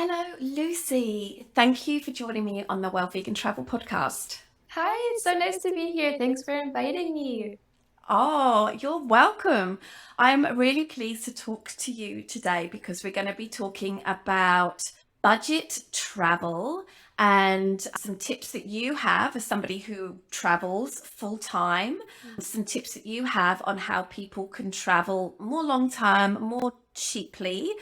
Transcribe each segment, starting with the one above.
Hello, Lucy. Thank you for joining me on the Well Vegan Travel podcast. Hi, it's so nice to be here. Thanks for inviting me. Oh, you're welcome. I'm really pleased to talk to you today because we're going to be talking about budget travel and some tips that you have as somebody who travels full time, some tips that you have on how people can travel more long term, more cheaply.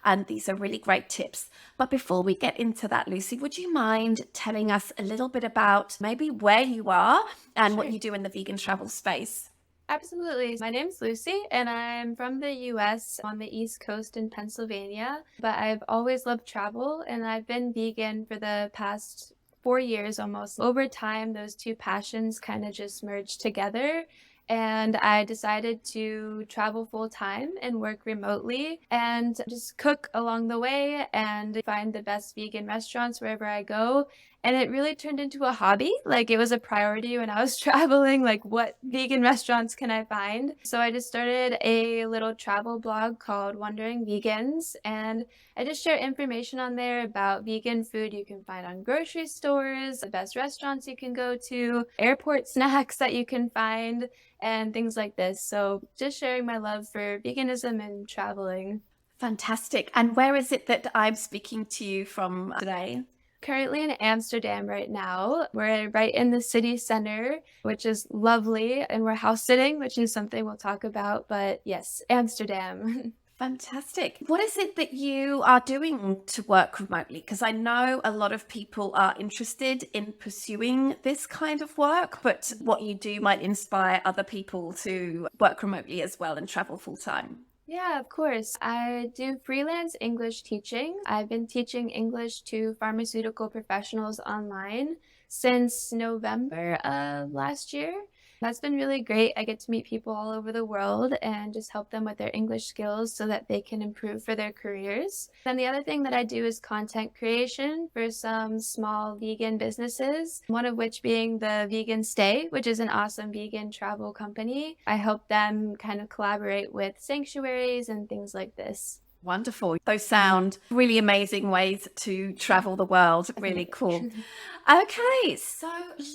And these are really great tips. But before we get into that, Lucy, would you mind telling us a little bit about maybe where you are and what Sure. you do in the vegan travel space? Absolutely. My name's Lucy, and I'm from the US on the East Coast in Pennsylvania. But I've always loved travel, and I've been vegan for the past 4 years almost. Over time, those two passions kind of just merged together. And I decided to travel full time and work remotely and just cook along the way and find the best vegan restaurants wherever I go. And it really turned into a hobby. Like it was a priority when I was traveling, like what vegan restaurants can I find? So I just started a little travel blog called Wandering Vegans. And I just share information on there about vegan food you can find on grocery stores, the best restaurants you can go to, airport snacks that you can find, and things like this. So just sharing my love for veganism and traveling. Fantastic. And where is it that I'm speaking to you from today? Currently in Amsterdam right now. We're right in the city center, which is lovely, and we're house sitting, which is something we'll talk about. But yes, Amsterdam. Fantastic. What is it that you are doing to work remotely? Because I know a lot of people are interested in pursuing this kind of work, but what you do might inspire other people to work remotely as well and travel full time. Yeah, of course. I do freelance English teaching. I've been teaching English to pharmaceutical professionals online since November of last year. That's been really great. I get to meet people all over the world and just help them with their English skills so that they can improve for their careers. Then the other thing that I do is content creation for some small vegan businesses, one of which being the Vegan Stay, which is an awesome vegan travel company. I help them kind of collaborate with sanctuaries and things like this. Wonderful. Those sound really amazing ways to travel the world. Really Definitely. cool. Okay, so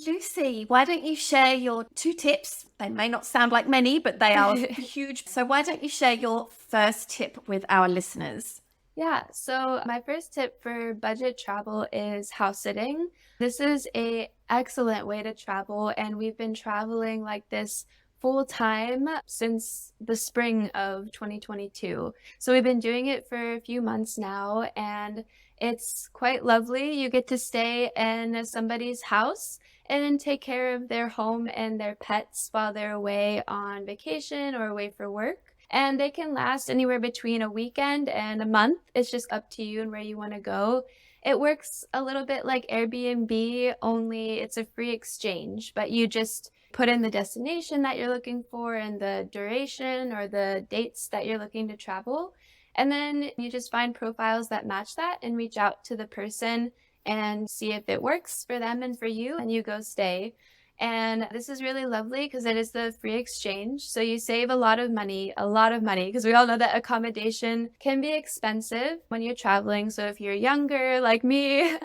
Lucy, why don't you share your two tips? They may not sound like many, but they are huge. So why don't you share your first tip with our listeners? Yeah, so my first tip for budget travel is house sitting. This is a excellent way to travel, and we've been traveling like this full time since the spring of 2022. So we've been doing it for a few months now, and it's quite lovely. You get to stay in somebody's house and take care of their home and their pets while they're away on vacation or away for work. And they can last anywhere between a weekend and a month. It's just up to you and where you want to go. It works a little bit like Airbnb, only it's a free exchange, but you just put in the destination that you're looking for and the duration or the dates that you're looking to travel. And then you just find profiles that match that and reach out to the person and see if it works for them and for you, and you go stay. And this is really lovely because it is the free exchange. So you save a lot of money, because we all know that accommodation can be expensive when you're traveling. So if you're younger, like me,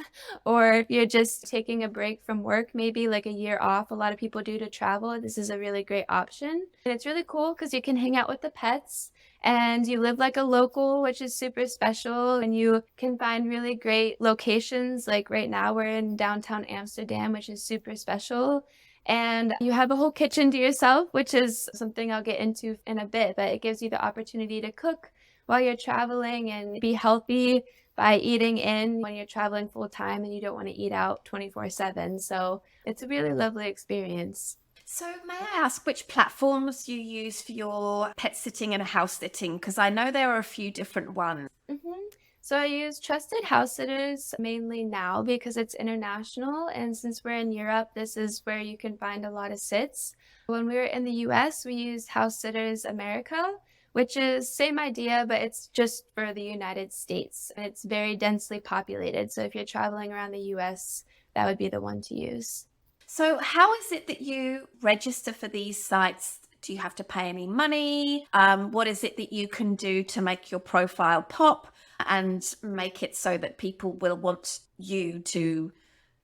or if you're just taking a break from work, maybe like a year off, a lot of people do to travel, this is a really great option. And it's really cool because you can hang out with the pets and you live like a local, which is super special. And you can find really great locations. Like right now, we're in downtown Amsterdam, which is super special. And you have a whole kitchen to yourself, which is something I'll get into in a bit, but it gives you the opportunity to cook while you're traveling and be healthy by eating in when you're traveling full time and you don't want to eat out 24/7. So it's a really lovely experience. So, may I ask which platforms you use for your pet sitting and house sitting? Because I know there are a few different ones. Mhm. So I use trusted house sitters mainly now because it's international. And since we're in Europe, this is where you can find a lot of sits. When we were in the US, we used House Sitters America, which is same idea, but it's just for the United States. It's very densely populated. So if you're traveling around the US, that would be the one to use. So, how is it that you register for these sites? Do you have to pay any money? What is it that you can do to make your profile pop? and make it so that people will want you to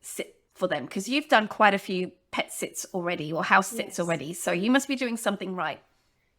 sit for them? Because you've done quite a few pet sits already or house sits Yes. already. So you must be doing something right.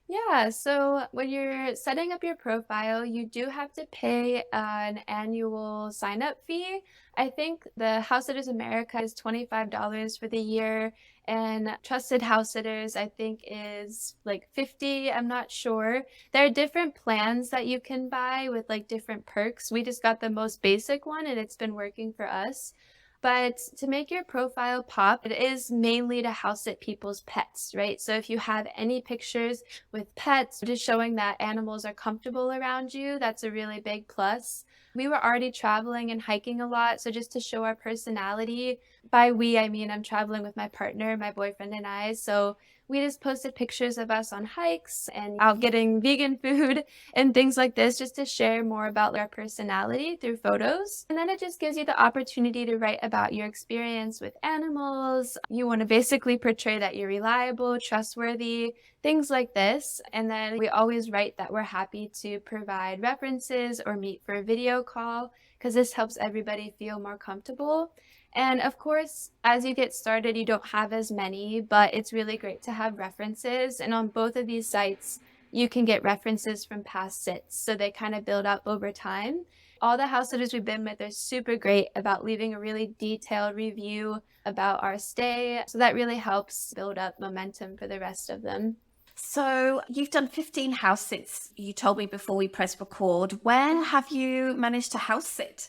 Yeah, so when you're setting up your profile, you do have to pay an annual sign-up fee. I think the House Sitters America is $25 for the year, and Trusted House Sitters, I think, is like 50. I'm not sure. There are different plans that you can buy with like different perks. We just got the most basic one, and it's been working for us. But to make your profile pop, it is mainly to house sit people's pets, right? So if you have any pictures with pets, just showing that animals are comfortable around you, that's a really big plus. We were already traveling and hiking a lot, so just to show our personality, by we, I mean I'm traveling with my partner, my boyfriend and I, so we just posted pictures of us on hikes and out getting vegan food and things like this just to share more about our personality through photos. And then it just gives you the opportunity to write about your experience with animals. You want to basically portray that you're reliable, trustworthy, things like this. And then we always write that we're happy to provide references or meet for a video call because this helps everybody feel more comfortable. And of course, as you get started, you don't have as many, but it's really great to have references. And on both of these sites, you can get references from past sits. So they kind of build up over time. All the house sitters we've been with are super great about leaving a really detailed review about our stay. So that really helps build up momentum for the rest of them. So you've done 15 house sits, you told me before we press record. Where have you managed to house sit?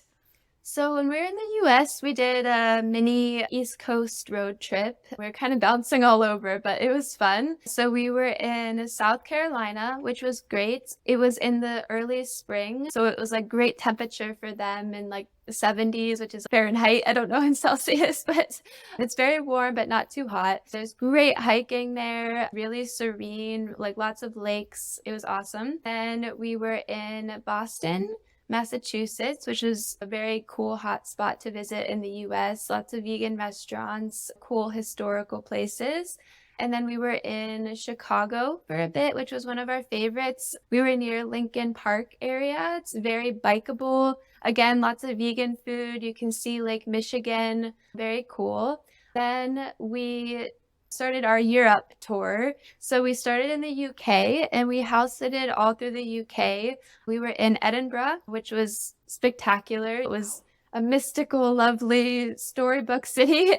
So when we were in the US, we did a mini East Coast road trip. We were kind of bouncing all over, but it was fun. So we were in South Carolina, which was great. It was in the early spring, so it was like great temperature for them in like the 70s, which is Fahrenheit. I don't know in Celsius, but it's very warm, but not too hot. There's great hiking there, really serene, like lots of lakes. It was awesome. Then we were in Boston, Massachusetts, which is a very cool hot spot to visit in the US. Lots of vegan restaurants, cool historical places. And then we were in Chicago for a bit, which was one of our favorites. We were near Lincoln Park area. It's very bikeable. Again, lots of vegan food. You can see Lake Michigan. Very cool. Then we started our Europe tour. So we started in the UK and we house sitted all through the UK. We were in Edinburgh, which was spectacular. It was a mystical, lovely storybook city.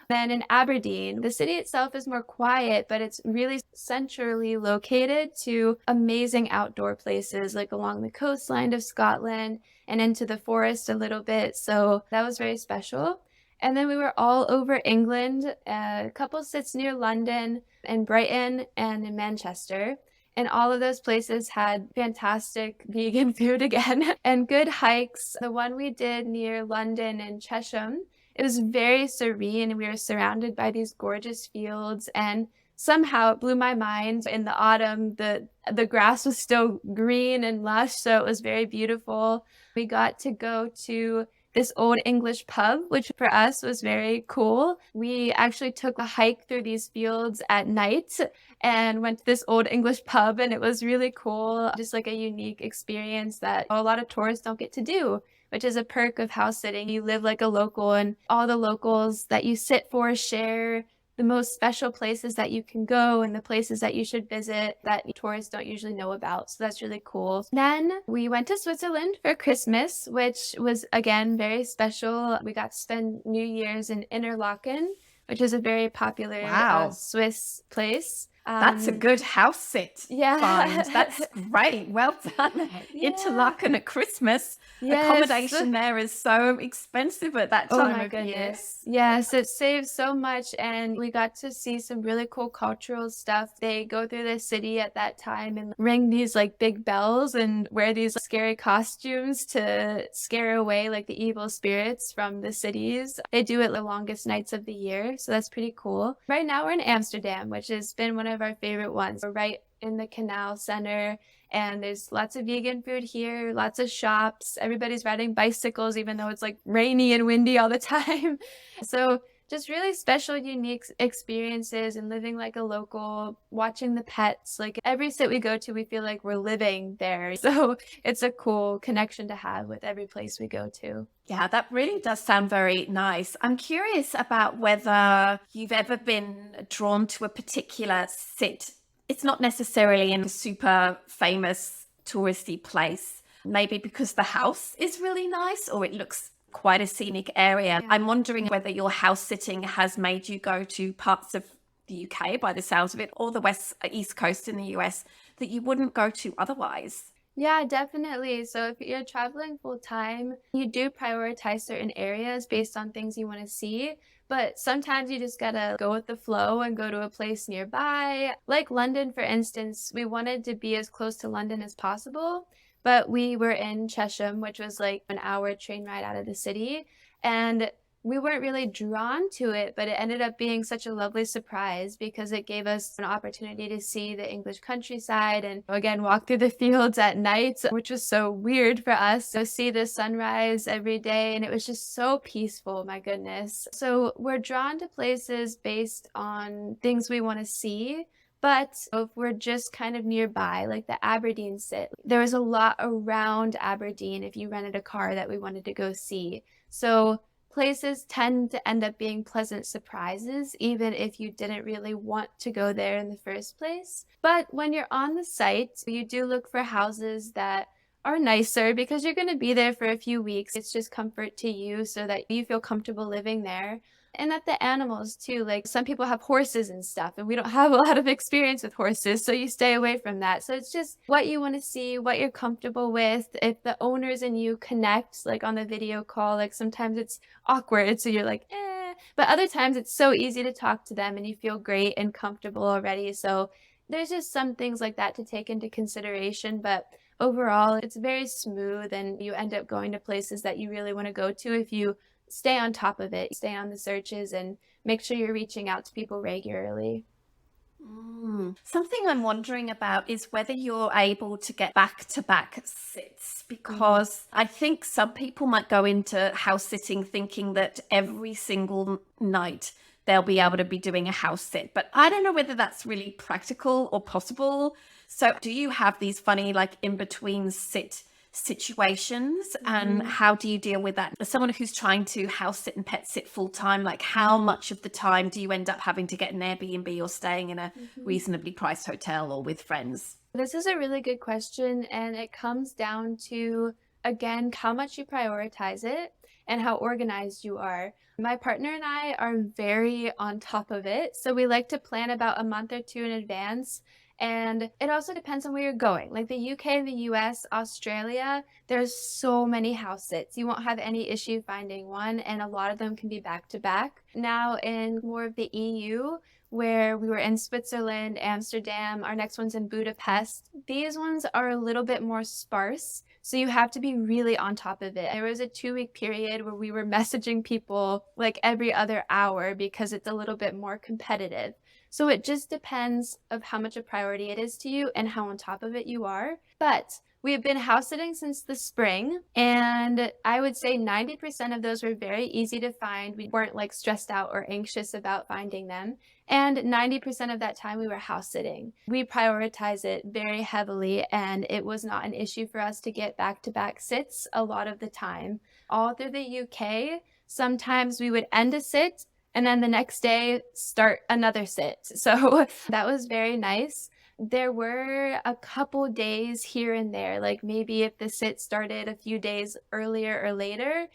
Then in Aberdeen, the city itself is more quiet, but it's really centrally located to amazing outdoor places like along the coastline of Scotland and into the forest a little bit. So that was very special. And then we were all over England, a couple sits near London and Brighton and in Manchester. And all of those places had fantastic vegan food again and good hikes. The one we did near London in Chesham, it was very serene. We were surrounded by these gorgeous fields and somehow it blew my mind. In the autumn, the grass was still green and lush, so it was very beautiful. We got to go to this old English pub, which for us was very cool. We actually took a hike through these fields at night and went to this old English pub, and it was really cool. Just like a unique experience that a lot of tourists don't get to do, which is a perk of house sitting. You live like a local, and all the locals that you sit for share the most special places that you can go and the places that you should visit that tourists don't usually know about. So that's really cool. Then we went to Switzerland for Christmas, which was again very special. We got to spend New Year's in Interlaken, which is a very popular Wow. Swiss place. That's a good house sit find. Yeah. That's great. Well done. Yeah. Interlaken at Christmas. Yes. Accommodation there is so expensive at that Oh time my of year. goodness. Yes, it saves so much. And we got to see some really cool cultural stuff. They go through the city at that time and ring these like big bells and wear these scary costumes to scare away like the evil spirits from the cities. They do it the longest nights of the year. So that's pretty cool. Right now we're in Amsterdam, which has been one of our favorite ones. We're right in the canal center. And there's lots of vegan food here, lots of shops. Everybody's riding bicycles, even though it's like rainy and windy all the time. So just really special, unique experiences and living like a local, watching the pets. Like every sit we go to, we feel like we're living there. So it's a cool connection to have with every place we go to. Yeah, that really does sound very nice. I'm curious about whether you've ever been drawn to a particular sit. It's not necessarily in a super famous touristy place, maybe because the house is really nice or it looks quite a scenic area. Yeah. I'm wondering whether your house sitting has made you go to parts of the UK, by the sounds of it, or the East Coast in the US that you wouldn't go to otherwise. Yeah, definitely. So if you're traveling full time, you do prioritize certain areas based on things you want to see. But sometimes you just gotta go with the flow and go to a place nearby. Like London, for instance, we wanted to be as close to London as possible, but we were in Chesham, which was like an hour train ride out of the city. And we weren't really drawn to it, but it ended up being such a lovely surprise because it gave us an opportunity to see the English countryside and again walk through the fields at night, which was so weird for us. So see the sunrise every day, and it was just so peaceful, my goodness. So we're drawn to places based on things we want to see. But if we're just kind of nearby, like the Aberdeen sit, there was a lot around Aberdeen if you rented a car that we wanted to go see. So places tend to end up being pleasant surprises, even if you didn't really want to go there in the first place. But when you're on the site, you do look for houses that are nicer because you're going to be there for a few weeks. It's just comfort to you so that you feel comfortable living there. And that the animals too, like some people have horses and stuff, and we don't have a lot of experience with horses, so you stay away from that. So it's just what you want to see, what you're comfortable with. If the owners and you connect, like on the video call, like sometimes it's awkward, so you're like, eh. But other times it's so easy to talk to them and you feel great and comfortable already. So there's just some things like that to take into consideration. But overall, it's very smooth and you end up going to places that you really want to go to if you stay on top of it, stay on the searches, and make sure you're reaching out to people regularly. Something I'm wondering about is whether you're able to get back to back sits, Mm. because I think some people might go into house sitting thinking that every single night they'll be able to be doing a house sit. But I don't know whether that's really practical or possible. So, do you have these funny, like in between sit situations, and Mhm. how do you deal with that? As someone who's trying to house sit and pet sit full time, like how much of the time do you end up having to get an Airbnb or staying in a Mhm. reasonably priced hotel or with friends? This is a really good question, and it comes down to, again, how much you prioritize it and how organized you are. My partner and I are very on top of it, so we like to plan about a month or two in advance. And it also depends on where you're going. Like the UK, the US, Australia, there's so many house sits. You won't have any issue finding one, and a lot of them can be back to back. Now, in more of the EU, where we were in Switzerland, Amsterdam. Our next one's in Budapest. These ones are a little bit more sparse, so you have to be really on top of it. There was a 2 week period where we were messaging people like every other hour because it's a little bit more competitive. So it just depends of how much a priority it is to you and how on top of it you are. But we have been house sitting since the spring, and I would say 90% of those were very easy to find. We weren't like stressed out or anxious about finding them. And 90% of that time we were house sitting. We prioritize it very heavily, and it was not an issue for us to get back to back sits a lot of the time. All through the UK, sometimes we would end a sit and then the next day start another sit. So that was very nice. There were a couple days here and there, like maybe if the sit started a few days earlier or later,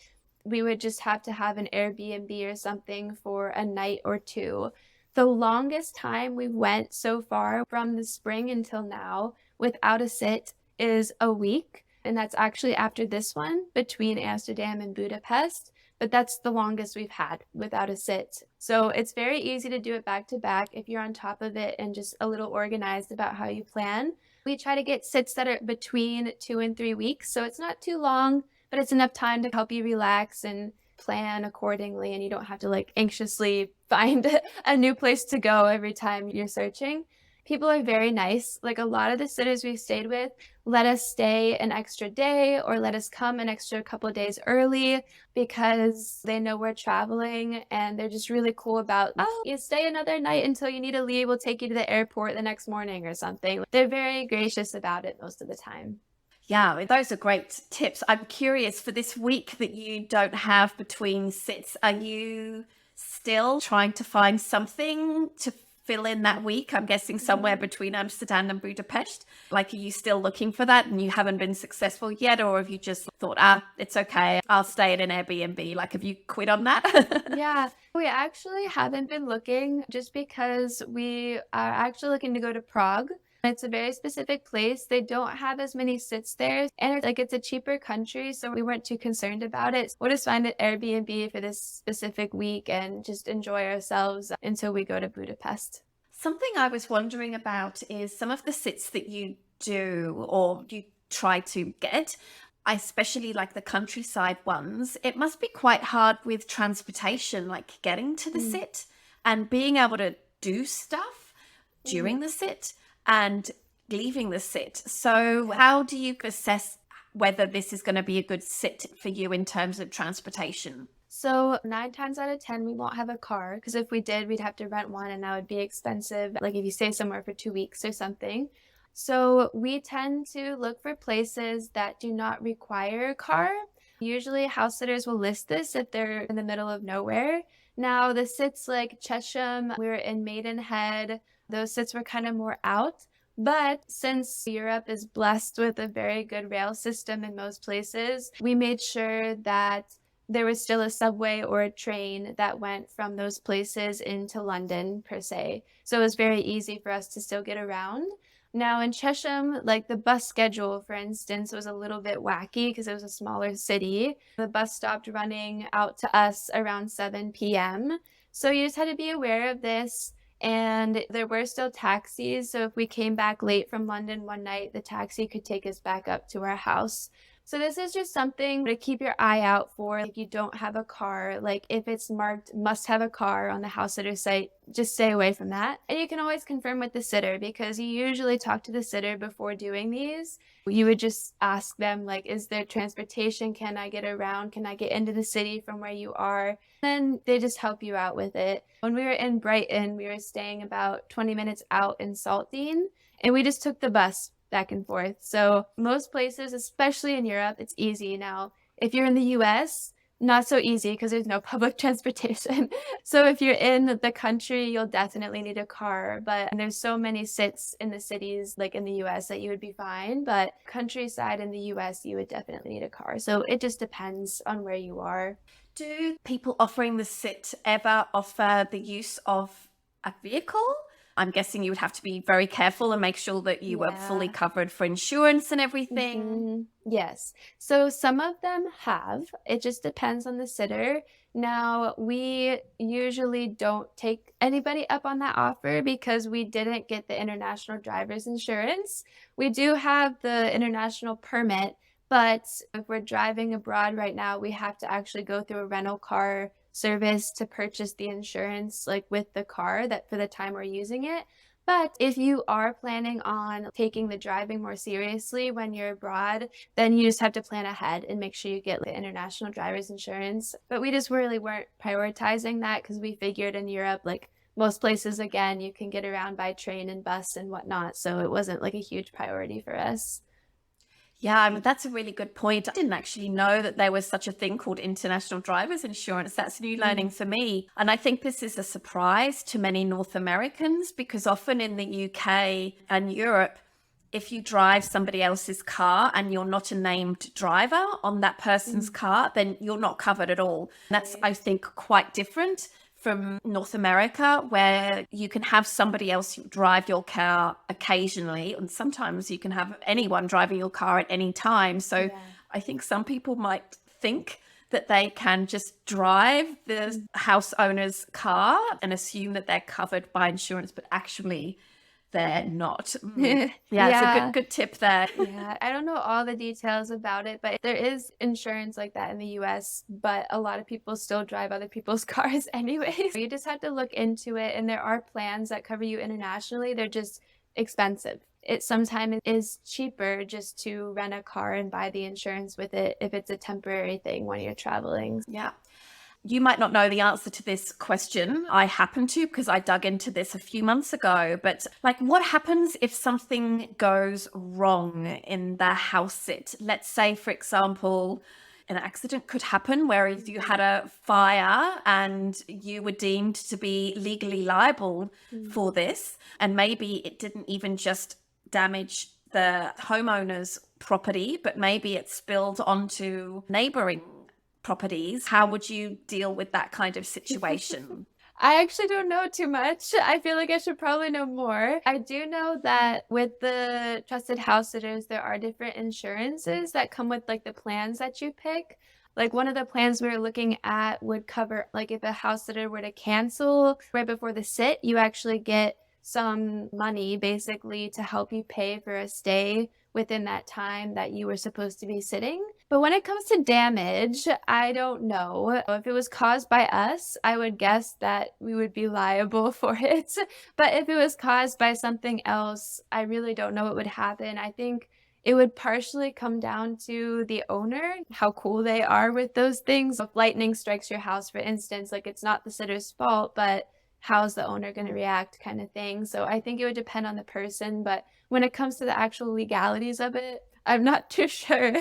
we would just have to have an Airbnb or something for a night or two. The longest time we went so far from the spring until now without a sit is a week. And that's actually after this one between Amsterdam and Budapest. But that's the longest we've had without a sit. So it's very easy to do it back to back if you're on top of it and just a little organized about how you plan. We try to get sits that are between 2 and 3 weeks. So it's not too long, but it's enough time to help you relax and plan accordingly, and you don't have to like anxiously find a new place to go every time you're searching. People are very nice. Like, a lot of the sitters we've stayed with let us stay an extra day or let us come an extra couple of days early because they know we're traveling and they're just really cool about, "Oh, you stay another night until you need to leave. We'll take you to the airport the next morning," or something. They're very gracious about it most of the time. Yeah, those are great tips. I'm curious for this week that you don't have between sits, are you still trying to find something to fill in that week? I'm guessing somewhere Mhm. between Amsterdam and Budapest. Like, are you still looking for that and you haven't been successful yet? Or have you just thought, it's okay, I'll stay at an Airbnb? Like, have you quit on that? Yeah, we actually haven't been looking just because we are actually looking to go to Prague. It's a very specific place. They don't have as many sits there, and it's a cheaper country, so we weren't too concerned about it. We'll just find an Airbnb for this specific week and just enjoy ourselves until we go to Budapest. Something I was wondering about is some of the sits that you do or you try to get. I especially like the countryside ones. It must be quite hard with transportation, like getting to the Mm, sit and being able to do stuff mhm, during the sit and leaving the sit. So, yeah. how do you assess whether this is going to be a good sit for you in terms of transportation? So 9 times out of 10, we won't have a car because if we did, we'd have to rent one and that would be expensive, like if you stay somewhere for 2 weeks or something. So we tend to look for places that do not require a car. Usually house sitters will list this if they're in the middle of nowhere. Now, the sits like Chesham, we were in Maidenhead, those sits were kind of more out. But since Europe is blessed with a very good rail system in most places, we made sure that there was still a subway or a train that went from those places into London per se. So it was very easy for us to still get around. Now in Chesham, like the bus schedule, for instance, was a little bit wacky because it was a smaller city. The bus stopped running out to us around 7 p.m. So you just had to be aware of this. And there were still taxis. So if we came back late from London one night, the taxi could take us back up to our house. So this is just something to keep your eye out for if you don't have a car. Like if it's marked must have a car on the house sitter site, just stay away from that. And you can always confirm with the sitter because you usually talk to the sitter before doing these. You would just ask them like, is there transportation? Can I get around? Can I get into the city from where you are? Then they just help you out with it. When we were in Brighton, we were staying about 20 minutes out in Saltine, and we just took the bus back and forth. So most places, especially in Europe, it's easy. Now, if you're in the US, not so easy because there's no public transportation. So if you're in the country, you'll definitely need a car. But there's so many sits in the cities, like in the US, that you would be fine. But countryside in the US, you would definitely need a car. So it just depends on where you are. Do people offering the sit ever offer the use of a vehicle? I'm guessing you would have to be very careful and make sure that you were fully Yeah. covered for insurance and everything. Yes. So some of them have. It just depends on the sitter. Now, we usually don't take anybody up on that offer because we didn't get the international driver's insurance. We do have the international permit, but if we're driving abroad right now, we have to actually go through a rental car service to purchase the insurance like with the car that for the time we're using it. But if you are planning on taking the driving more seriously when you're abroad, then you just have to plan ahead and make sure you get the international driver's insurance. But we just really weren't prioritizing that because we figured in Europe, like most places, again, you can get around by train and bus and whatnot. So it wasn't like a huge priority for us. Yeah, I mean, that's a really good point. I didn't actually know that there was such a thing called international driver's insurance. That's new learning Mm, for me. And I think this is a surprise to many North Americans because often in the UK and Europe, if you drive somebody else's car and you're not a named driver on that person's mm, car, then you're not covered at all. That's, right. I think, quite different from North America, where you can have somebody else drive your car occasionally, and sometimes you can have anyone driving your car at any time. So Yeah. I think some people might think that they can just drive the Mm. house owner's car and assume that they're covered by insurance, but actually they're not. Yeah, it's a Yeah. good tip there. Yeah, I don't know all the details about it, but there is insurance like that in the US, but a lot of people still drive other people's cars anyways. You just have to look into it, and there are plans that cover you internationally. They're just expensive. It sometimes is cheaper just to rent a car and buy the insurance with it if it's a temporary thing when you're traveling. Yeah. You might not know the answer to this question. I happen to because I dug into this a few months ago. But, like, what happens if something goes wrong in the house sit? Let's say, for example, an accident could happen where if you had a fire and you were deemed to be legally liable Mm. for this, and maybe it didn't even just damage the homeowner's property, but maybe it spilled onto neighboring properties. How would you deal with that kind of situation? I actually don't know too much. I feel like I should probably know more. I do know that with the trusted house sitters, there are different insurances that come with like the plans that you pick. Like one of the plans we were looking at would cover like if a house sitter were to cancel right before the sit, you actually get some money basically to help you pay for a stay within that time that you were supposed to be sitting. But when it comes to damage, I don't know. If it was caused by us, I would guess that we would be liable for it. But if it was caused by something else, I really don't know what would happen. I think it would partially come down to the owner, how cool they are with those things. If lightning strikes your house, for instance, like it's not the sitter's fault, but how's the owner going to react kind of thing. So I think it would depend on the person. But when it comes to the actual legalities of it, I'm not too sure.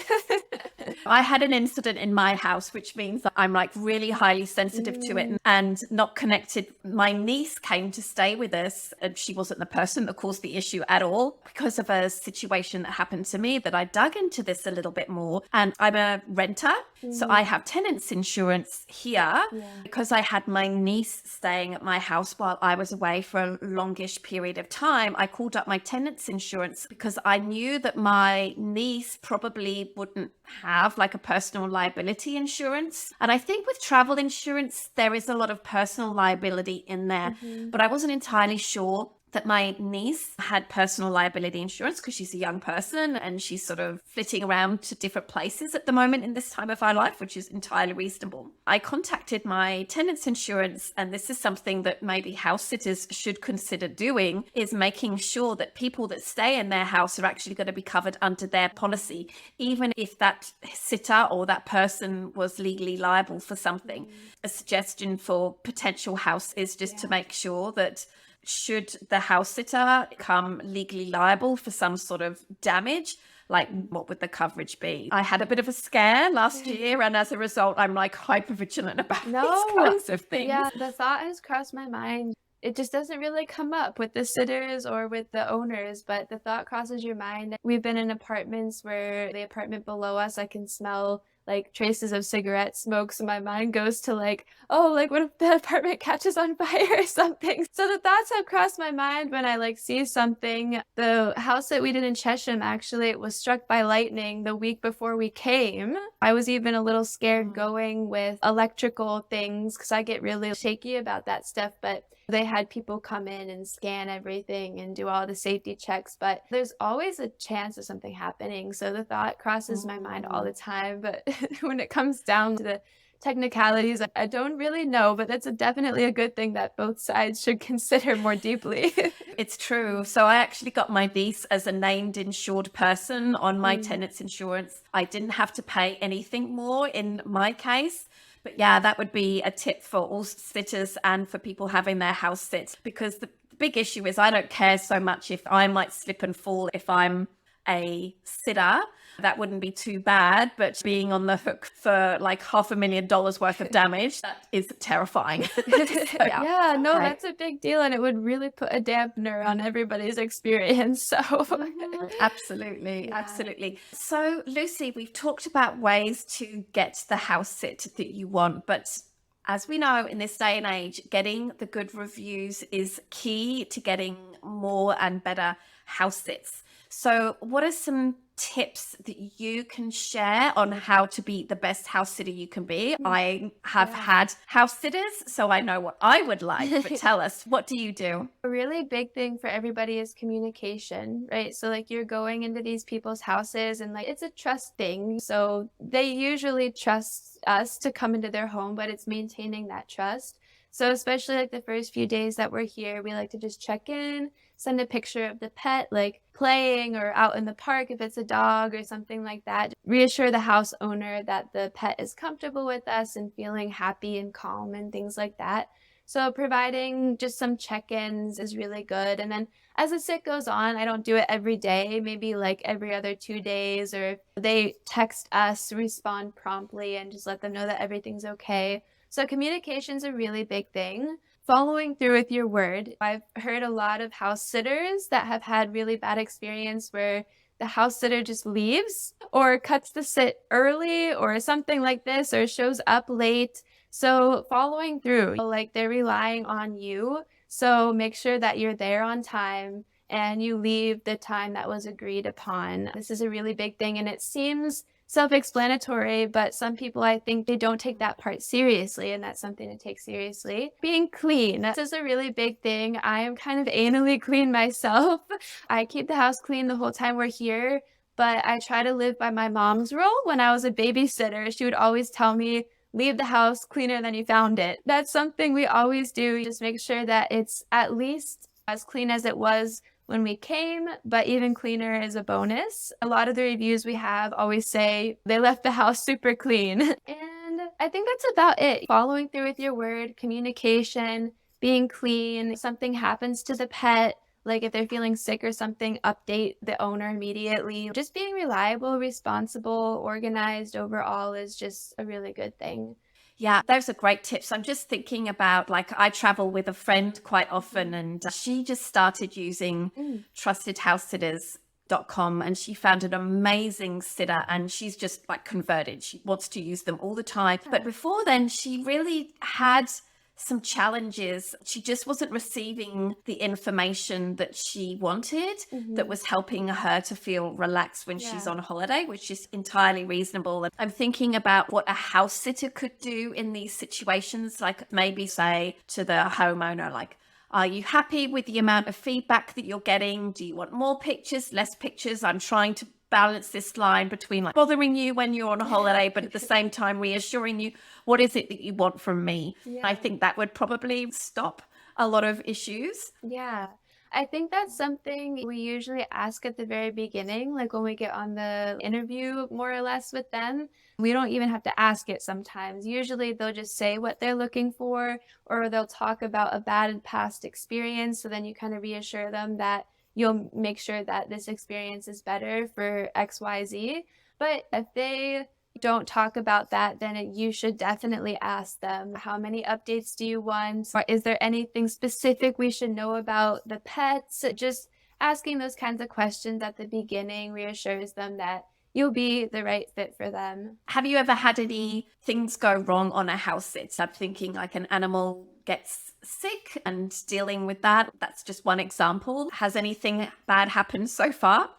I had an incident in my house, which means that I'm like really highly sensitive to it Mm, and not connected. My niece came to stay with us, and she wasn't the person that caused the issue at all because of a situation that happened to me that I dug into this a little bit more. And I'm a renter, so mhm, I have tenants insurance here yeah. because I had my niece staying at my house while I was away for a longish period of time. I called up my tenants insurance because I knew that my niece probably wouldn't have like a personal liability insurance. And I think with travel insurance, there is a lot of personal liability in there, Mhm, but I wasn't entirely sure that my niece had personal liability insurance because she's a young person and she's sort of flitting around to different places at the moment in this time of her life, which is entirely reasonable. I contacted my tenants insurance, and this is something that maybe house sitters should consider doing, is making sure that people that stay in their house are actually going to be covered under their policy, even if that sitter or that person was legally liable for something. mhm, A suggestion for potential house is just to yeah. make sure that should the house sitter become legally liable for some sort of damage, like what would the coverage be? I had a bit of a scare last year, and as a result, I'm like hyper vigilant about these No. kinds of things. Yeah, the thought has crossed my mind. It just doesn't really come up with the sitters or with the owners, but the thought crosses your mind. We've been in apartments where the apartment below us, I can smell like traces of cigarette smoke. So my mind goes to like, oh, like what if the apartment catches on fire or something? So the thoughts have crossed my mind when I like see something. The house that we did in Chesham, actually, it was struck by lightning the week before we came. I was even a little scared Mm. going with electrical things because I get really shaky about that stuff. But they had people come in and scan everything and do all the safety checks. But there's always a chance of something happening. So the thought crosses my mind all Mm. the time. But when it comes down to the technicalities, I don't really know. But that's definitely a good thing that both sides should consider more deeply. It's true. So I actually got my niece as a named insured person on my Mm, tenant's insurance. I didn't have to pay anything more in my case. But yeah, that would be a tip for all sitters and for people having their house sit, because the big issue is I don't care so much if I might slip and fall if I'm a sitter. That wouldn't be too bad, but being on the hook for like $500,000 worth of damage, that is terrifying. So, yeah. Yeah, no, Okay. that's a big deal, and it would really put a dampener on everybody's experience. So, Mhm. Absolutely, yeah. absolutely. So, Lucy, we've talked about ways to get the house sit that you want, but as we know in this day and age, getting the good reviews is key to getting more and better house sits. So, what are some tips that you can share on how to be the best house sitter you can be? Mm, I have yeah. had house sitters, so I know what I would like, but tell us, what do you do? A really big thing for everybody is communication, right? So, like, you're going into these people's houses and, like, it's a trust thing. So, they usually trust us to come into their home, but it's maintaining that trust. So especially like the first few days that we're here, we like to just check in, send a picture of the pet like playing or out in the park if it's a dog or something like that. Reassure the house owner that the pet is comfortable with us and feeling happy and calm and things like that. So providing just some check-ins is really good. And then as the sit goes on, I don't do it every day, maybe like every other 2 days, or if they text us, respond promptly and just let them know that everything's okay. So communication's a really big thing. Following through with your word. I've heard a lot of house sitters that have had really bad experience where the house sitter just leaves or cuts the sit early or something like this or shows up late. So following through, like they're relying on you. So make sure that you're there on time and you leave the time that was agreed upon. This is a really big thing and it seems self-explanatory, but some people, I think they don't take that part seriously, and that's something to take seriously. Being clean. This is a really big thing. I am kind of anally clean myself. I keep the house clean the whole time we're here, but I try to live by my mom's rule. When I was a babysitter, she would always tell me, leave the house cleaner than you found it. That's something we always do. Just make sure that it's at least as clean as it was when we came, but even cleaner is a bonus. A lot of the reviews we have always say they left the house super clean. And I think that's about it. Following through with your word, communication, being clean. If something happens to the pet, like if they're feeling sick or something, update the owner immediately. Just being reliable, responsible, organized overall is just a really good thing. Yeah, those are great tips. I'm just thinking about like I travel with a friend quite often, Mhm. and she just started using Mm. trustedhousesitters.com and she found an amazing sitter and she's just like converted. She wants to use them all the time. But Yeah. before then, she really had some challenges. She just wasn't receiving the information that she wanted that Mhm. was helping her to feel relaxed when she's Yeah. on holiday, which is entirely reasonable. I'm thinking about what a house sitter could do in these situations, like maybe say to the homeowner, like, are you happy with the amount of feedback that you're getting? Do you want more pictures, less pictures? I'm trying to balance this line between like bothering you when you're on holiday, but at the same time reassuring you, what is it that you want from me? I Yeah. think that would probably stop a lot of issues. Yeah. I think that's something we usually ask at the very beginning, like when we get on the interview more or less with them. We don't even have to ask it sometimes. Usually they'll just say what they're looking for, or they'll talk about a bad past experience. So then you kind of reassure them that you'll make sure that this experience is better for XYZ. But if they don't talk about that, then you should definitely ask them, how many updates do you want? Or is there anything specific we should know about the pets? Just asking those kinds of questions at the beginning reassures them that you'll be the right fit for them. Have you ever had any things go wrong on a house sit? I'm thinking like an animal gets sick and dealing with that. That's just one example. Has anything bad happened so far?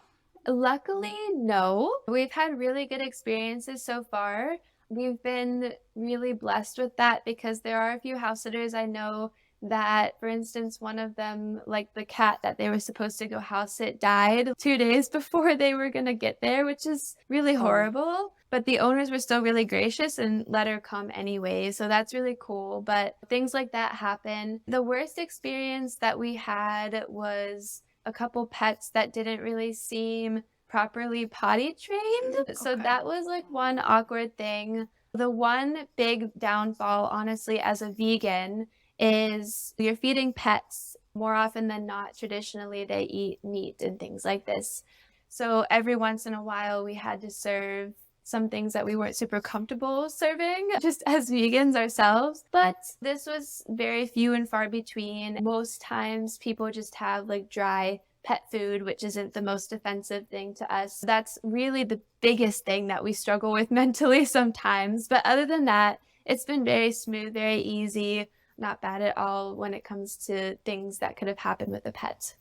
Luckily, no. We've had really good experiences so far. We've been really blessed with that because there are a few house sitters I know that, for instance, one of them, like the cat that they were supposed to go house sit, died 2 days before they were going to get there, which is really Oh, horrible. But the owners were still really gracious and let her come anyway. So that's really cool. But things like that happen. The worst experience that we had was a couple pets that didn't really seem properly potty trained. So okay. that was like one awkward thing. The one big downfall, honestly, as a vegan, is you're feeding pets more often than not. Traditionally, they eat meat and things like this. So every once in a while, we had to serve some things that we weren't super comfortable serving just as vegans ourselves. But this was very few and far between. Most times people just have like dry pet food, which isn't the most offensive thing to us. That's really the biggest thing that we struggle with mentally sometimes. But other than that, it's been very smooth, very easy, not bad at all when it comes to things that could have happened with a pet.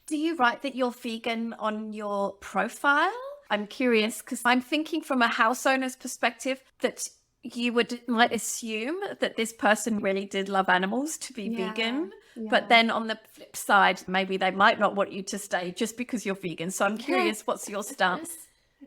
Do you write that you're vegan on your profile? I'm curious because I'm thinking from a house owner's perspective that you would might assume that this person really did love animals to be Yeah, vegan. But yeah. then on the flip side, maybe they might not want you to stay just because you're vegan. So I'm curious, what's your stance?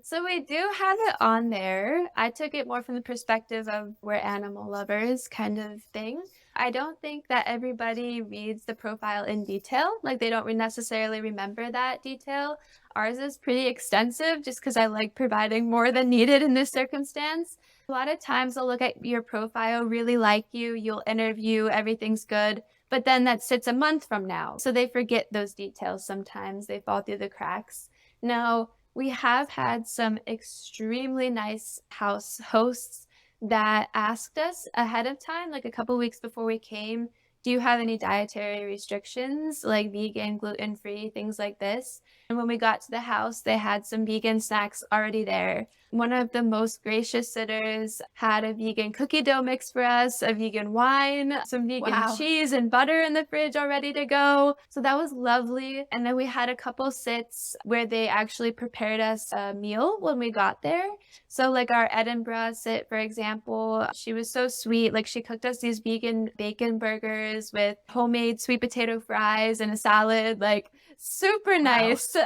So we do have it on there. I took it more from the perspective of we're animal lovers kind of thing. I don't think that everybody reads the profile in detail. Like they don't necessarily remember that detail. Ours is pretty extensive just because I like providing more than needed in this circumstance. A lot of times they'll look at your profile, really like you, you'll interview, everything's good. But then that sits a month from now. So they forget those details sometimes. They fall through the cracks. Now, we have had some extremely nice house hosts that asked us ahead of time, like a couple weeks before we came, "Do you have any dietary restrictions, like vegan, gluten-free, things like this?" And when we got to the house, they had some vegan snacks already there. One of the most gracious sitters had a vegan cookie dough mix for us, a vegan wine, some vegan Wow. cheese and butter in the fridge all ready to go. So that was lovely. And then we had a couple sits where they actually prepared us a meal when we got there. So, like our Edinburgh sit, for example, she was so sweet. Like, she cooked us these vegan bacon burgers with homemade sweet potato fries and a salad. Like, super Wow. nice.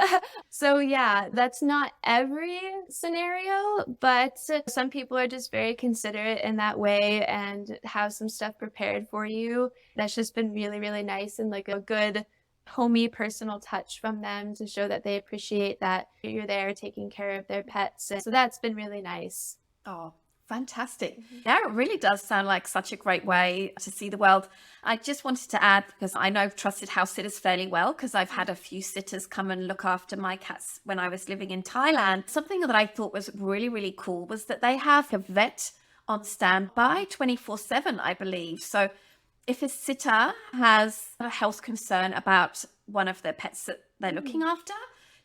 So, yeah, that's not every scenario, but some people are just very considerate in that way and have some stuff prepared for you. That's just been really, really nice and like a good homey personal touch from them to show that they appreciate that you're there taking care of their pets. And so that's been really nice. Oh, fantastic. Mhm. Yeah, it really does sound like such a great way to see the world. I just wanted to add, because I know trusted house sitters fairly well, because I've had a few sitters come and look after my cats when I was living in Thailand. Something that I thought was really, really cool was that they have a vet on standby 24/7, I believe. So if a sitter has a health concern about one of their pets that they're looking Mm, after,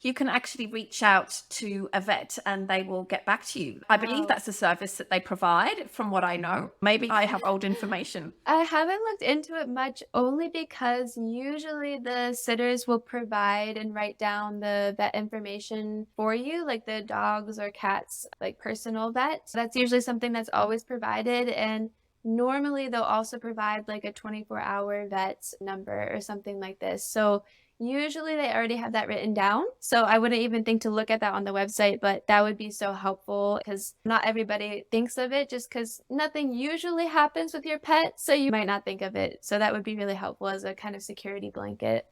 you can actually reach out to a vet and they will get back to you. I believe wow. that's a service that they provide, from what I know. Maybe I have old information. I haven't looked into it much only because usually the sitters will provide and write down the vet information for you, like the dogs or cats, like personal vet. That's usually something that's always provided. And normally they'll also provide like a 24-hour vet number or something like this. So usually they already have that written down. So I wouldn't even think to look at that on the website, but that would be so helpful because not everybody thinks of it just because nothing usually happens with your pet. So you might not think of it. So that would be really helpful as a kind of security blanket.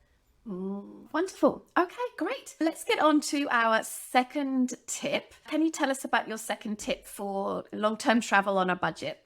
Wonderful. Okay, great. Let's get on to our second tip. Can you tell us about your second tip for long term travel on a budget?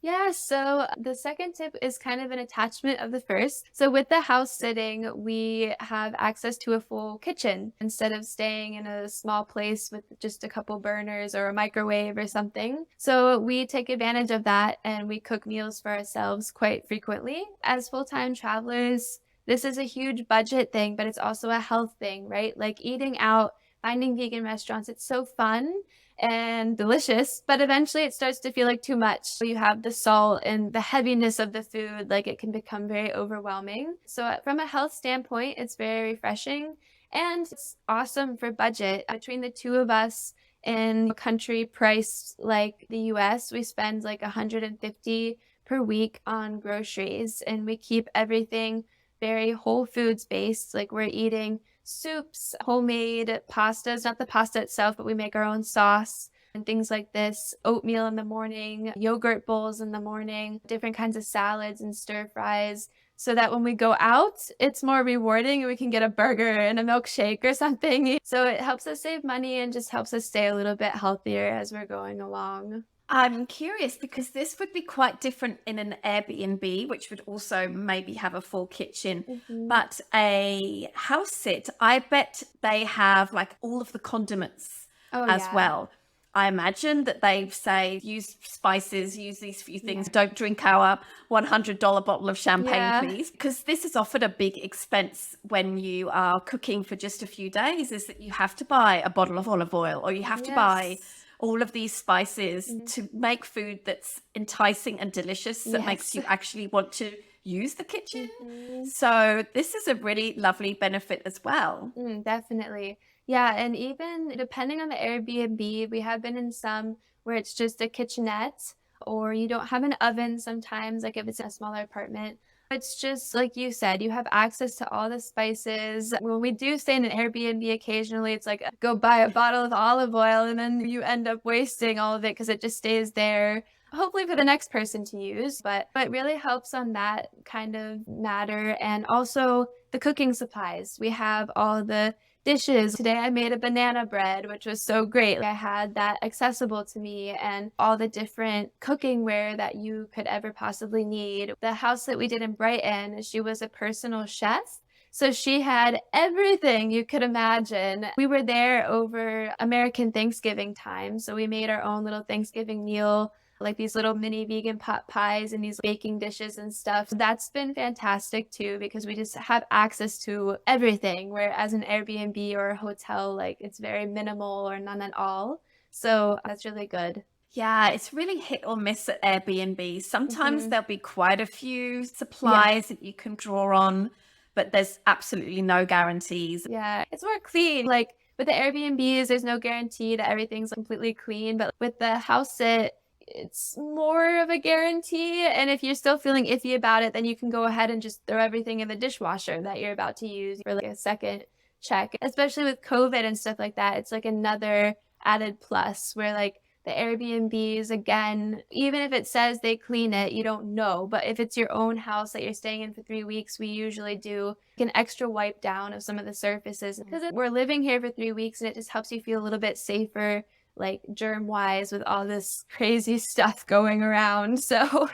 Yeah, so the second tip is kind of an attachment of the first. So with the house sitting, we have access to a full kitchen instead of staying in a small place with just a couple burners or a microwave or something. So we take advantage of that and we cook meals for ourselves quite frequently. As full-time travelers, this is a huge budget thing, but it's also a health thing, right? Like eating out, finding vegan restaurants, it's so fun and delicious, but eventually it starts to feel like too much. So you have the salt and the heaviness of the food, like it can become very overwhelming. So, from a health standpoint, it's very refreshing and it's awesome for budget. Between the two of us in a country priced like the US, we spend like 150 per week on groceries and we keep everything very whole foods based. Like we're eating soups, homemade pastas, not the pasta itself, but we make our own sauce and things like this, oatmeal in the morning, yogurt bowls in the morning, different kinds of salads and stir fries. So that when we go out, it's more rewarding and we can get a burger and a milkshake or something. So it helps us save money and just helps us stay a little bit healthier as we're going along. I'm curious because this would be quite different in an Airbnb, which would also maybe have a full kitchen. Mhm. But a house sit, I bet they have like all of the condiments Oh, as yeah. well. I imagine that they say use spices, use these few things. Yeah. Don't drink our $100 bottle of champagne, Yeah. please. Because this is often a big expense when you are cooking for just a few days, is that you have to buy a bottle of olive oil or you have to buy Yes. all of these spices Mhm. to make food that's enticing and delicious, that makes Yes. you actually want to use the kitchen. Mhm. So this is a really lovely benefit as well. Definitely. Yeah, and even depending on the Airbnb, we have been in some where it's just a kitchenette or you don't have an oven sometimes, like if it's in a smaller apartment. It's just like you said, you have access to all the spices. When we do stay in an Airbnb occasionally, it's like go buy a bottle of olive oil and then you end up wasting all of it because it just stays there. Hopefully for the next person to use, but it really helps on that kind of matter. And also the cooking supplies. We have all the dishes. Today I made a banana bread, which was so great. I had that accessible to me and all the different cooking ware that you could ever possibly need. The house that we did in Brighton, she was a personal chef. So she had everything you could imagine. We were there over American Thanksgiving time. So we made our own little Thanksgiving meal, like these little mini vegan pot pies and these baking dishes and stuff. That's been fantastic too because we just have access to everything. Whereas an Airbnb or a hotel, like it's very minimal or none at all. So that's really good. Yeah, it's really hit or miss at Airbnb. Sometimes Hmm. there'll be quite a few Yeah. supplies that you can draw on, but there's absolutely no guarantees. Yeah, it's more clean. Like with the Airbnbs, there's no guarantee that everything's completely clean, but with the house sit, it's more of a guarantee. And if you're still feeling iffy about it, then you can go ahead and just throw everything in the dishwasher that you're about to use for like a second check. Especially with COVID and stuff like that, it's like another added plus where like the Airbnbs, again, even if it says they clean it, you don't know. But if it's your own house that you're staying in for 3 weeks, we usually do an extra wipe down of some of the surfaces because we're living here for 3 weeks and it just helps you feel a little bit safer, like germ wise, with all this crazy stuff going around. So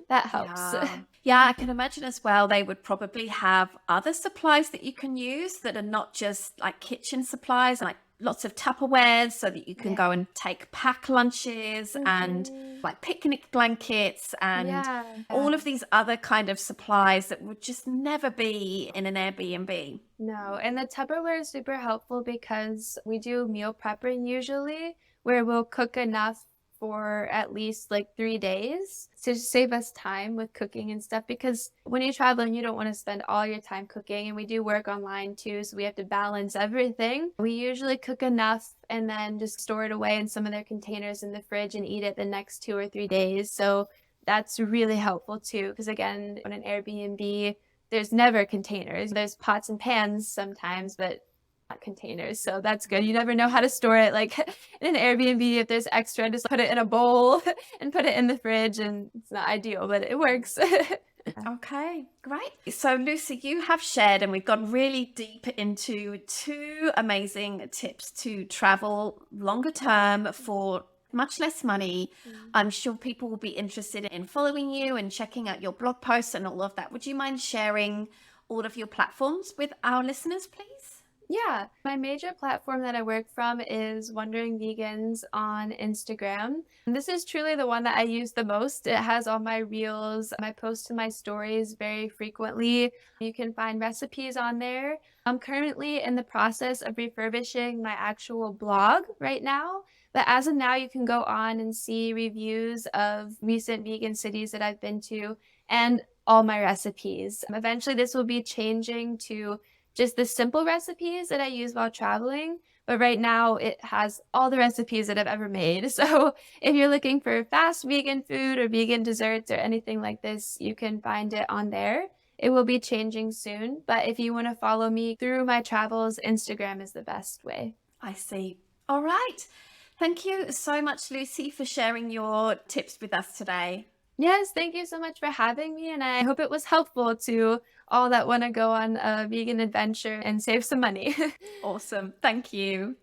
that helps. Yeah. Yeah, I can imagine as well they would probably have other supplies that you can use that are not just like kitchen supplies, like lots of Tupperwares so that you can Yeah. go and take pack lunches and Hmm. like picnic blankets and Yeah. all of these other kind of supplies that would just never be in an Airbnb. No, and the Tupperware is super helpful because we do meal prepping usually, where we'll cook enough for at least like 3 days to save us time with cooking and stuff. Because when you're traveling, you don't want to spend all your time cooking, and we do work online too, so we have to balance everything. We usually cook enough and then just store it away in some of their containers in the fridge and eat it the next 2 or 3 days. So that's really helpful too, because again, on an Airbnb, there's never containers. There's pots and pans sometimes, but not containers. So that's good. You never know how to store it. Like in an Airbnb, if there's extra, just put it in a bowl and put it in the fridge. And it's not ideal, but it works. Okay, great. So, Lucy, you have shared, and we've gone really deep into two amazing tips to travel longer term for much less money. Mm. I'm sure people will be interested in following you and checking out your blog posts and all of that. Would you mind sharing all of your platforms with our listeners, please? Yeah, my major platform that I work from is Wondering Vegans on Instagram. And this is truly the one that I use the most. It has all my reels. I post to my stories very frequently. You can find recipes on there. I'm currently in the process of refurbishing my actual blog right now. But as of now, you can go on and see reviews of recent vegan cities that I've been to and all my recipes. Eventually, this will be changing to just the simple recipes that I use while traveling. But right now, it has all the recipes that I've ever made. So if you're looking for fast vegan food or vegan desserts or anything like this, you can find it on there. It will be changing soon. But if you want to follow me through my travels, Instagram is the best way. I see. All right. Thank you so much, Lucy, for sharing your tips with us today. Yes, thank you so much for having me. And I hope it was helpful to all that want to go on a vegan adventure and save some money. Awesome. Thank you.